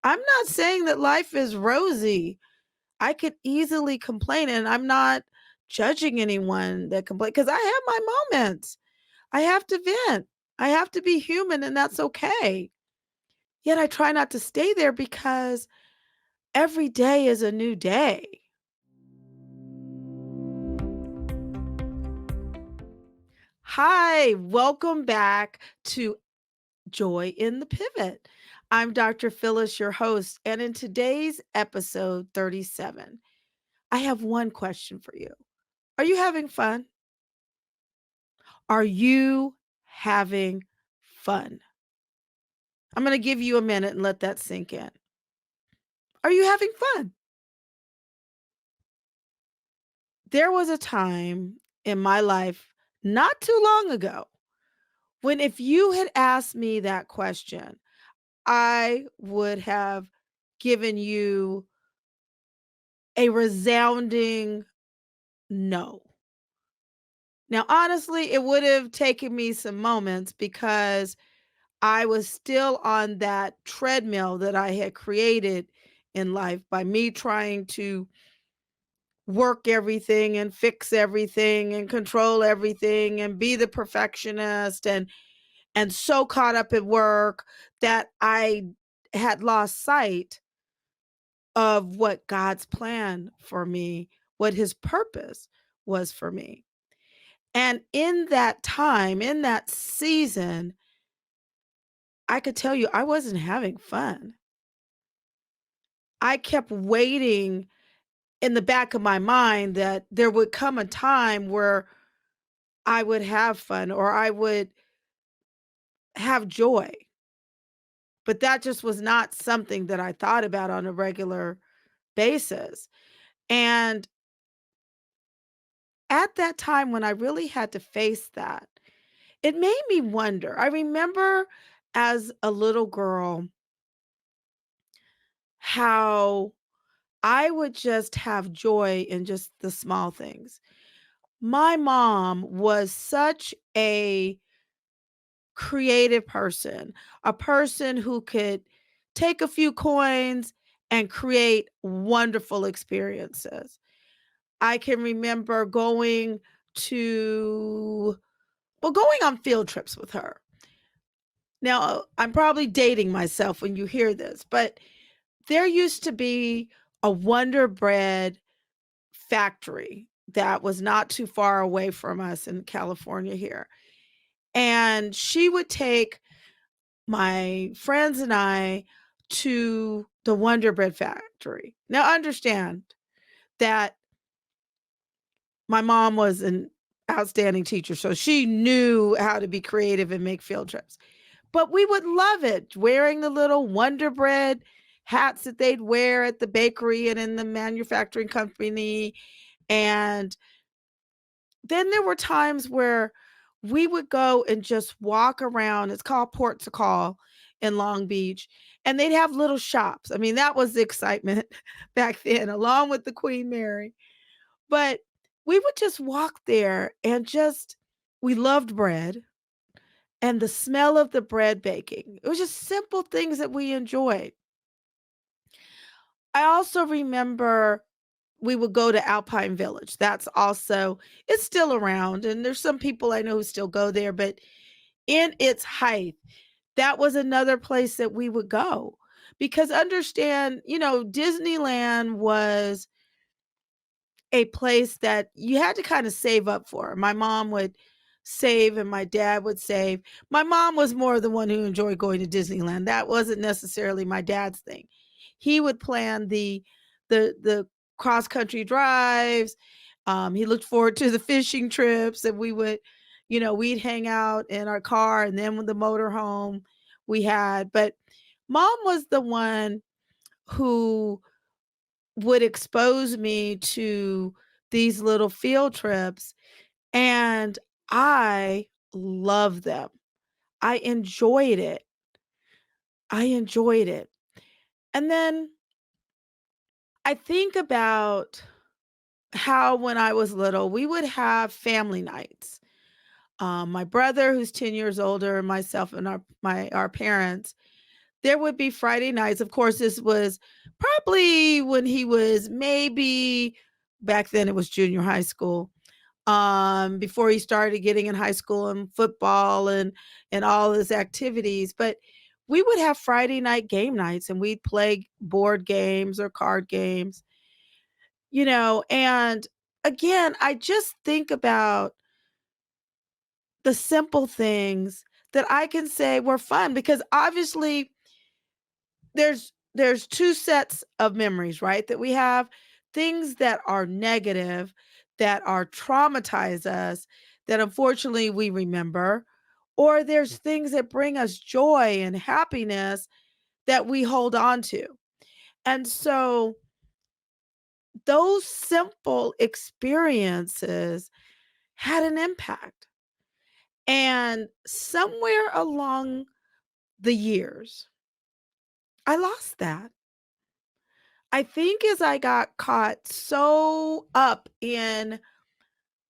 I'm not saying that life is rosy. I could easily complain, and I'm not judging anyone that complain because I have my moments. I have to vent. I have to be human, and that's okay. Yet I try not to stay there because every day is a new day. Hi, welcome back to Joy in the Pivot. I'm Dr. Phyllis, your host, and in today's episode 37, I have one question for you. Are you having fun? Are you having fun? I'm going to give you a minute and let that sink in. Are you having fun? There was a time in my life not too long ago when if you had asked me that question, I would have given you a resounding no. Now, honestly, it would have taken me some moments because I was still on that treadmill that I had created in life by me trying to work everything and fix everything and control everything and be the perfectionist and so caught up at work that I had lost sight of what God's plan for me, what his purpose was for me. And in that time, in that season, I could tell you I wasn't having fun. I kept waiting in the back of my mind that there would come a time where I would have fun or I would have joy. But that just was not something that I thought about on a regular basis. And at that time when I really had to face that, it made me wonder. I remember as a little girl how I would just have joy in just the small things. My mom was such a creative person, a person who could take a few coins and create wonderful experiences. I can remember going on field trips with her. Now, I'm probably dating myself when you hear this, but there used to be a Wonder Bread factory that was not too far away from us in California here. And she would take my friends and I to the Wonder Bread factory. Now, understand that my mom was an outstanding teacher, so she knew how to be creative and make field trips. But we would love it wearing the little Wonder Bread hats that they'd wear at the bakery and in the manufacturing company. And then there were times where we would go and just walk around. It's called Port to Call in Long Beach. And they'd have little shops. I mean, that was the excitement back then, along with the Queen Mary. But we would just walk there and we loved bread and the smell of the bread baking. It was just simple things that we enjoyed. I also remember we would go to Alpine Village. It's still around, and there's some people I know who still go there, but in its height, that was another place that we would go. Because understand, Disneyland was a place that you had to kind of save up for. My mom would save and my dad would save. My mom was more the one who enjoyed going to Disneyland. That wasn't necessarily my dad's thing. He would plan the cross country drives. He looked forward to the fishing trips that we'd hang out in our car and then with the motor home we had. But mom was the one who would expose me to these little field trips, and I love them. I enjoyed it. I enjoyed it. And then I think about how when I was little, we would have family nights. My brother, who's 10 years older, and myself and our parents, there would be Friday nights. Of course, this was probably when he was maybe back then it was junior high school. Before he started getting in high school and football and all his activities. But we would have Friday night game nights and we'd play board games or card games, and again, I just think about the simple things that I can say were fun because obviously there's two sets of memories, right? That we have things that are negative, that are traumatize us, that unfortunately we remember, or there's things that bring us joy and happiness that we hold on to. And so those simple experiences had an impact. And somewhere along the years, I lost that. I think as I got caught so up in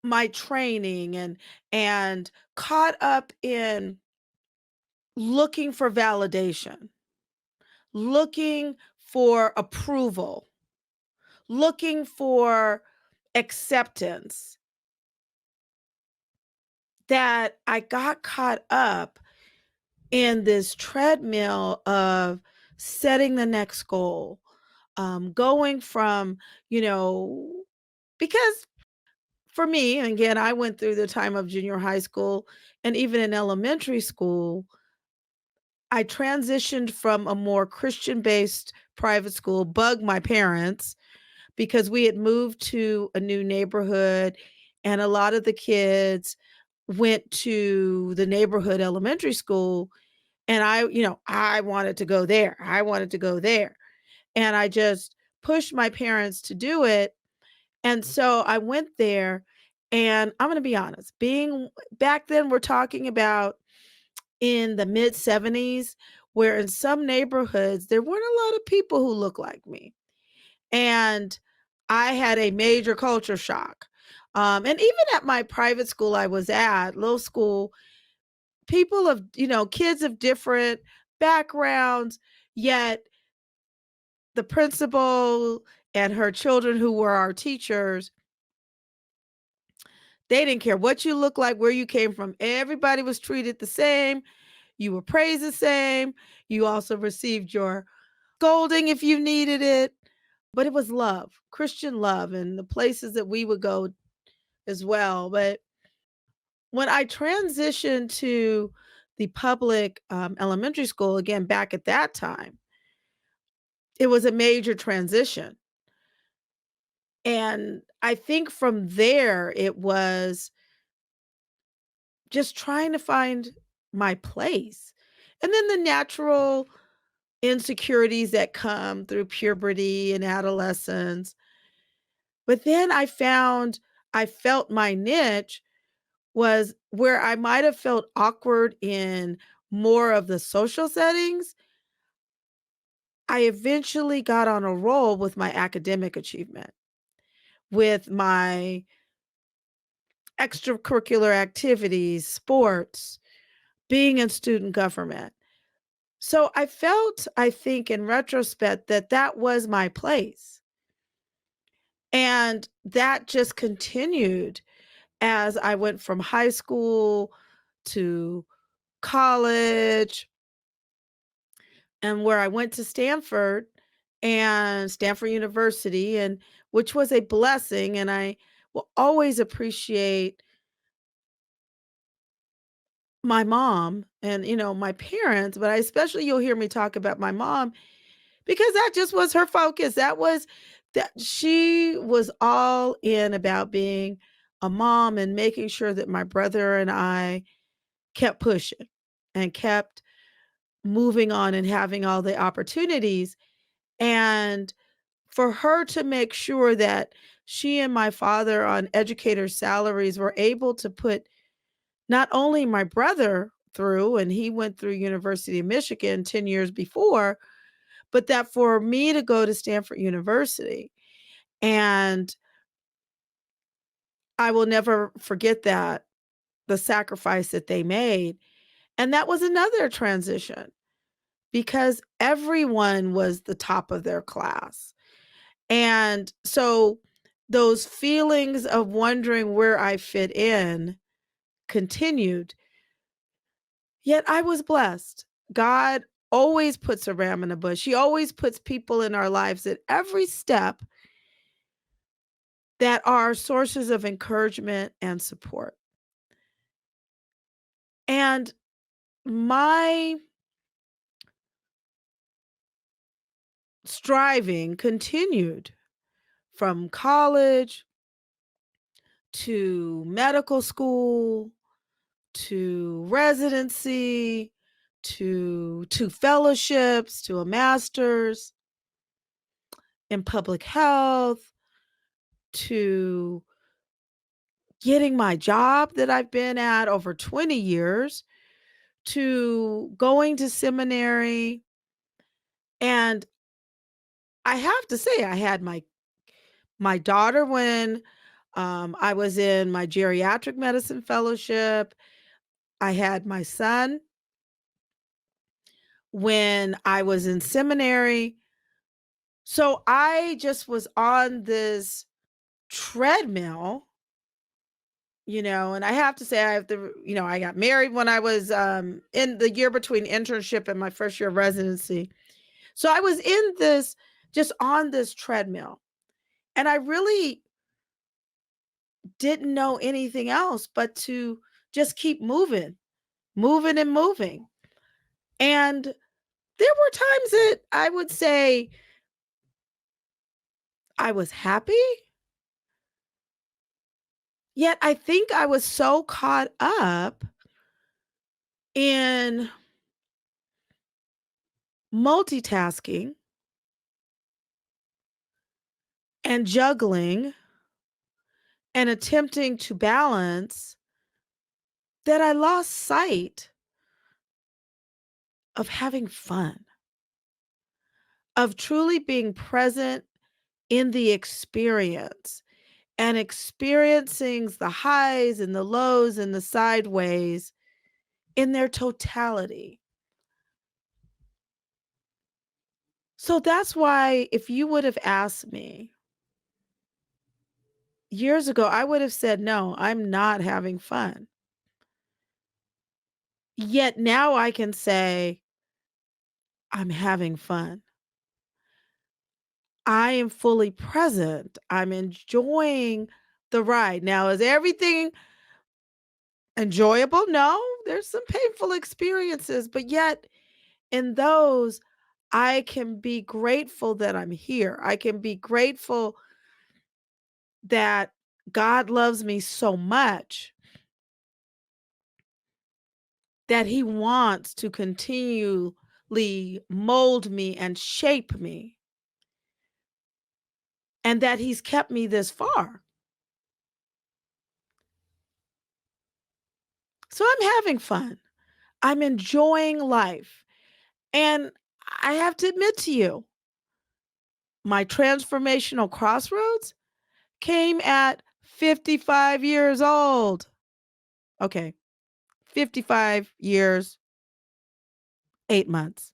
my training and caught up in looking for validation, looking for approval, looking for acceptance, that I got caught up in this treadmill of setting the next goal, going from, you know, because for me, and again, I went through the time of junior high school and even in elementary school, I transitioned from a more Christian based private school, bugged my parents because we had moved to a new neighborhood and a lot of the kids went to the neighborhood elementary school and I wanted to go there. I wanted to go there. And I just pushed my parents to do it. And so I went there and I'm going to be honest, being back then we're talking about in the mid 70s where in some neighborhoods there weren't a lot of people who look like me. And I had a major culture shock. And even at my private school I was at, little school, people of, kids of different backgrounds, yet the principal and her children who were our teachers, they didn't care what you looked like, where you came from. Everybody was treated the same. You were praised the same. You also received your scolding if you needed it. But it was love, Christian love, and the places that we would go as well. But when I transitioned to the public elementary school, again, back at that time, it was a major transition. And I think from there, it was just trying to find my place. And then the natural insecurities that come through puberty and adolescence. But then I felt my niche was where I might have felt awkward in more of the social settings. I eventually got on a roll with my academic achievement, with my extracurricular activities, sports, being in student government. So I think in retrospect, that that was my place. And that just continued as I went from high school to college and where I went to Stanford and Stanford University, and which was a blessing. And I will always appreciate my mom and, my parents, but I especially you'll hear me talk about my mom because that just was her focus. That she was all in about being a mom and making sure that my brother and I kept pushing and kept moving on and having all the opportunities. And for her to make sure that she and my father on educator salaries were able to put not only my brother through, and he went through University of Michigan 10 years before, but that for me to go to Stanford University. And I will never forget that, the sacrifice that they made. And that was another transition because everyone was the top of their class. And so those feelings of wondering where I fit in continued. Yet I was blessed. God always puts a ram in a bush. He always puts people in our lives at every step that are sources of encouragement and support. And my striving continued from college to medical school to residency to two fellowships to a master's in public health to getting my job that I've been at over 20 years to going to seminary. And I have to say, I had my daughter when I was in my geriatric medicine fellowship. I had my son when I was in seminary. So I just was on this treadmill, and I have to say I have to, I got married when I was in the year between internship and my first year of residency. So I was in this just on this treadmill. And I really didn't know anything else but to just keep moving, moving and moving. And there were times that I would say I was happy, yet I think I was so caught up in multitasking and juggling and attempting to balance that I lost sight of having fun, of truly being present in the experience and experiencing the highs and the lows and the sideways in their totality. So that's why if you would have asked me years ago, I would have said, no, I'm not having fun. Yet now I can say, I'm having fun. I am fully present. I'm enjoying the ride. Now, is everything enjoyable? No, there's some painful experiences, but yet in those, I can be grateful that I'm here. I can be grateful that God loves me so much that He wants to continually mold me and shape me, and that He's kept me this far. So I'm having fun. I'm enjoying life. And I have to admit to you, my transformational crossroads came at 55 years old. Okay, 55 years, 8 months.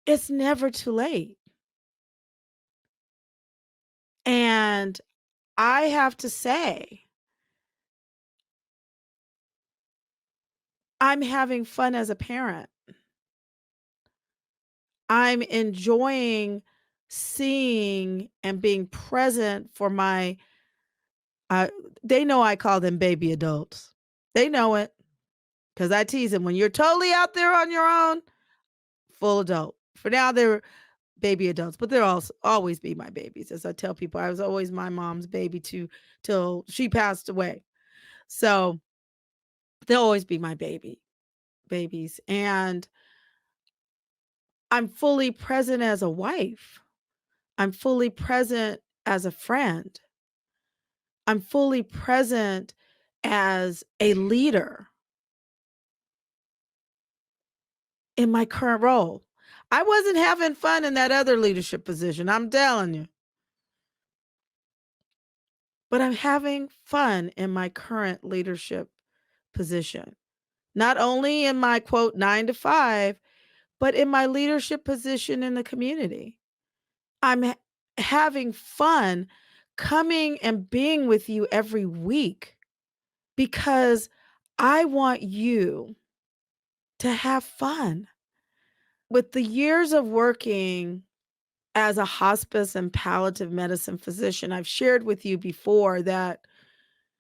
It's never too late. And I have to say, I'm having fun as a parent. I'm enjoying seeing and being present for my uh, they know I call them baby adults. They know it because I tease them when you're totally out there on your own, full adult. For now, they're baby adults, but they'll also always be my babies. As I tell people, I was always my mom's baby too till she passed away. So they'll always be my babies. And I'm fully present as a wife. I'm fully present as a friend. I'm fully present as a leader in my current role. I wasn't having fun in that other leadership position, I'm telling you. But I'm having fun in my current leadership position. not only in my quote 9 to 5, but in my leadership position in the community. I'm having fun coming and being with you every week because I want you to have fun. With the years of working as a hospice and palliative medicine physician, I've shared with you before that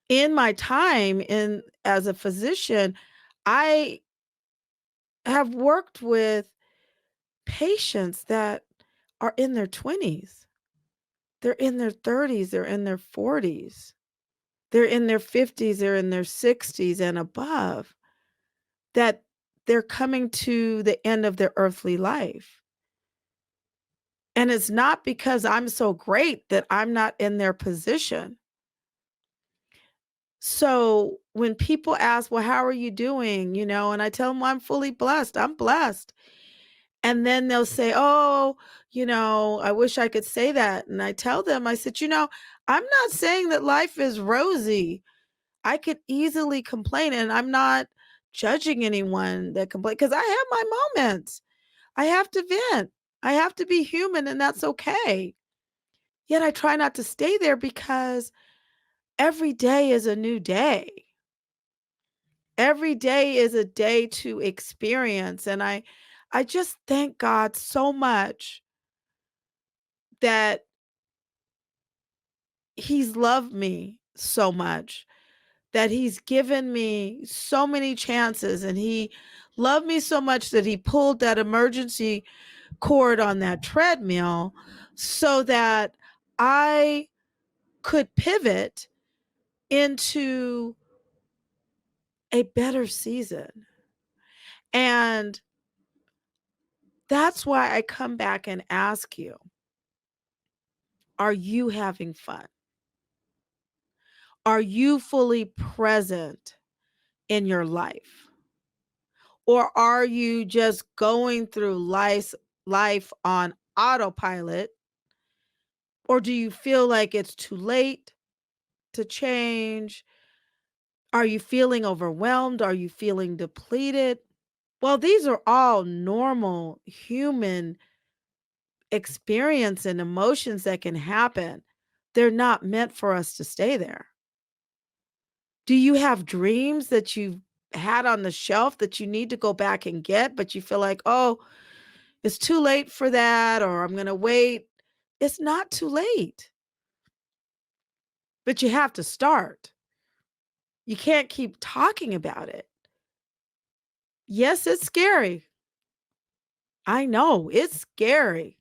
in my time in as a physician, I have worked with patients that are in their 20s. They're in their 30s, they're in their 40s. They're in their 50s, they're in their 60s and above, that they're coming to the end of their earthly life. And it's not because I'm so great that I'm not in their position. So when people ask, "Well, how are you doing?" And I tell them, "Well, I'm fully blessed. I'm blessed." And then they'll say, "Oh, I wish I could say that." And I tell them, I said, I'm not saying that life is rosy. I could easily complain, and I'm not judging anyone that complain because I have my moments. I have to vent. I have to be human, and that's okay. Yet I try not to stay there because every day is a new day. Every day is a day to experience, and I just thank God so much that he's loved me so much, that he's given me so many chances, and he loved me so much that he pulled that emergency cord on that treadmill so that I could pivot into a better season. And that's why I come back and ask you, are you having fun? Are you fully present in your life? Or are you just going through life on autopilot? Or do you feel like it's too late to change? Are you feeling overwhelmed? Are you feeling depleted? Well, these are all normal human experience and emotions that can happen. They're not meant for us to stay there. Do you have dreams that you've had on the shelf that you need to go back and get, but you feel like, oh, it's too late for that, or I'm going to wait? It's not too late, but you have to start. You can't keep talking about it. Yes, it's scary. I know it's scary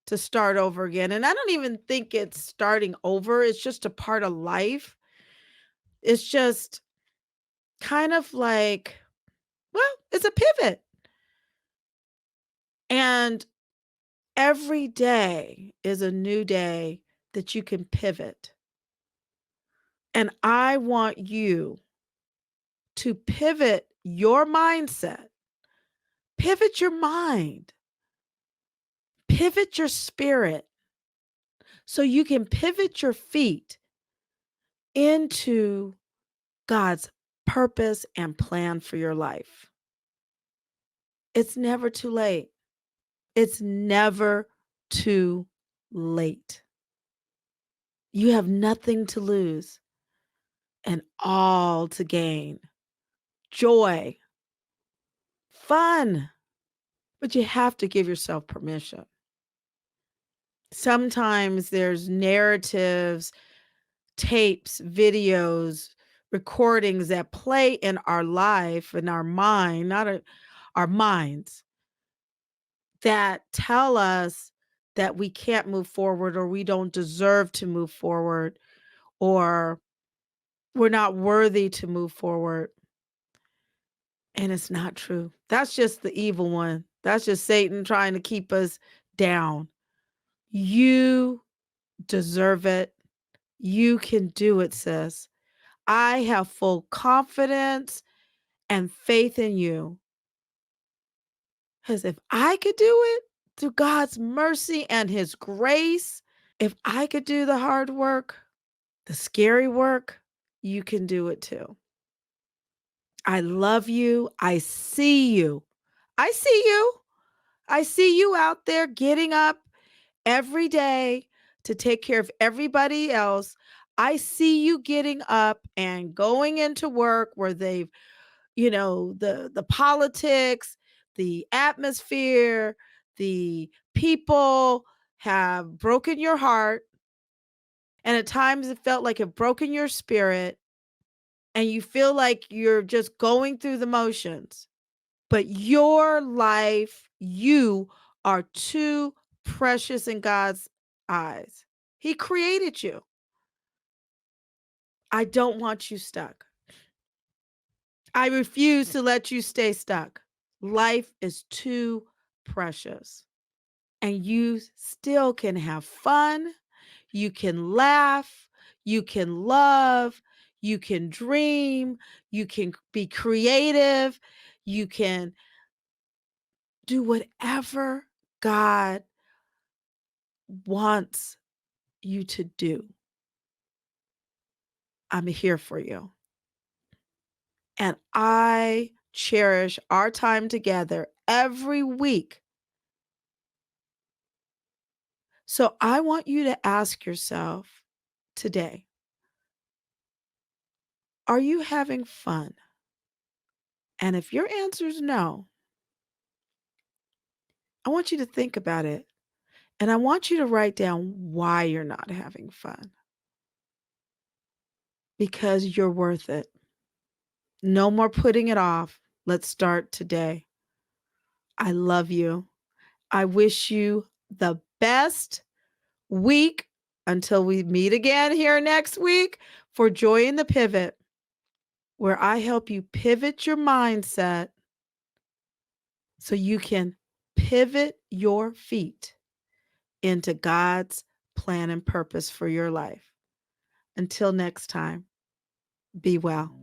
to start over again. And I don't even think it's starting over. It's just a part of life. It's just kind of like, well, it's a pivot. And every day is a new day that you can pivot. And I want you to pivot your mindset, pivot your mind, pivot your spirit so you can pivot your feet into God's purpose and plan for your life. It's never too late. It's never too late. You have nothing to lose and all to gain. Joy, fun, but you have to give yourself permission. Sometimes there's narratives, tapes, videos, recordings that play in our life, in our mind, not our minds, that tell us that we can't move forward or we don't deserve to move forward or we're not worthy to move forward. And it's not true. That's just the evil one. That's just Satan trying to keep us down. You deserve it. You can do it, sis. I have full confidence and faith in you. Because if I could do it through God's mercy and his grace, if I could do the hard work, the scary work, you can do it too. I love you. I see you. I see you. I see you out there getting up every day to take care of everybody else. I see you getting up and going into work where they've, the politics, the atmosphere, the people have broken your heart, and at times it felt like it broken your spirit, and you feel like you're just going through the motions. But your life, you are too precious in God's eyes. He created you. I don't want you stuck. I refuse to let you stay stuck. Life is too precious. And you still can have fun. You can laugh. You can love. You can dream. You can be creative. You can do whatever God wants you to do. I'm here for you. And I cherish our time together every week. So I want you to ask yourself today, are you having fun? And if your answer is no, I want you to think about it. And I want you to write down why you're not having fun. Because you're worth it. No more putting it off. Let's start today. I love you. I wish you the best week until we meet again here next week for Joy in the Pivot, where I help you pivot your mindset so you can pivot your feet into God's plan and purpose for your life. Until next time, be well.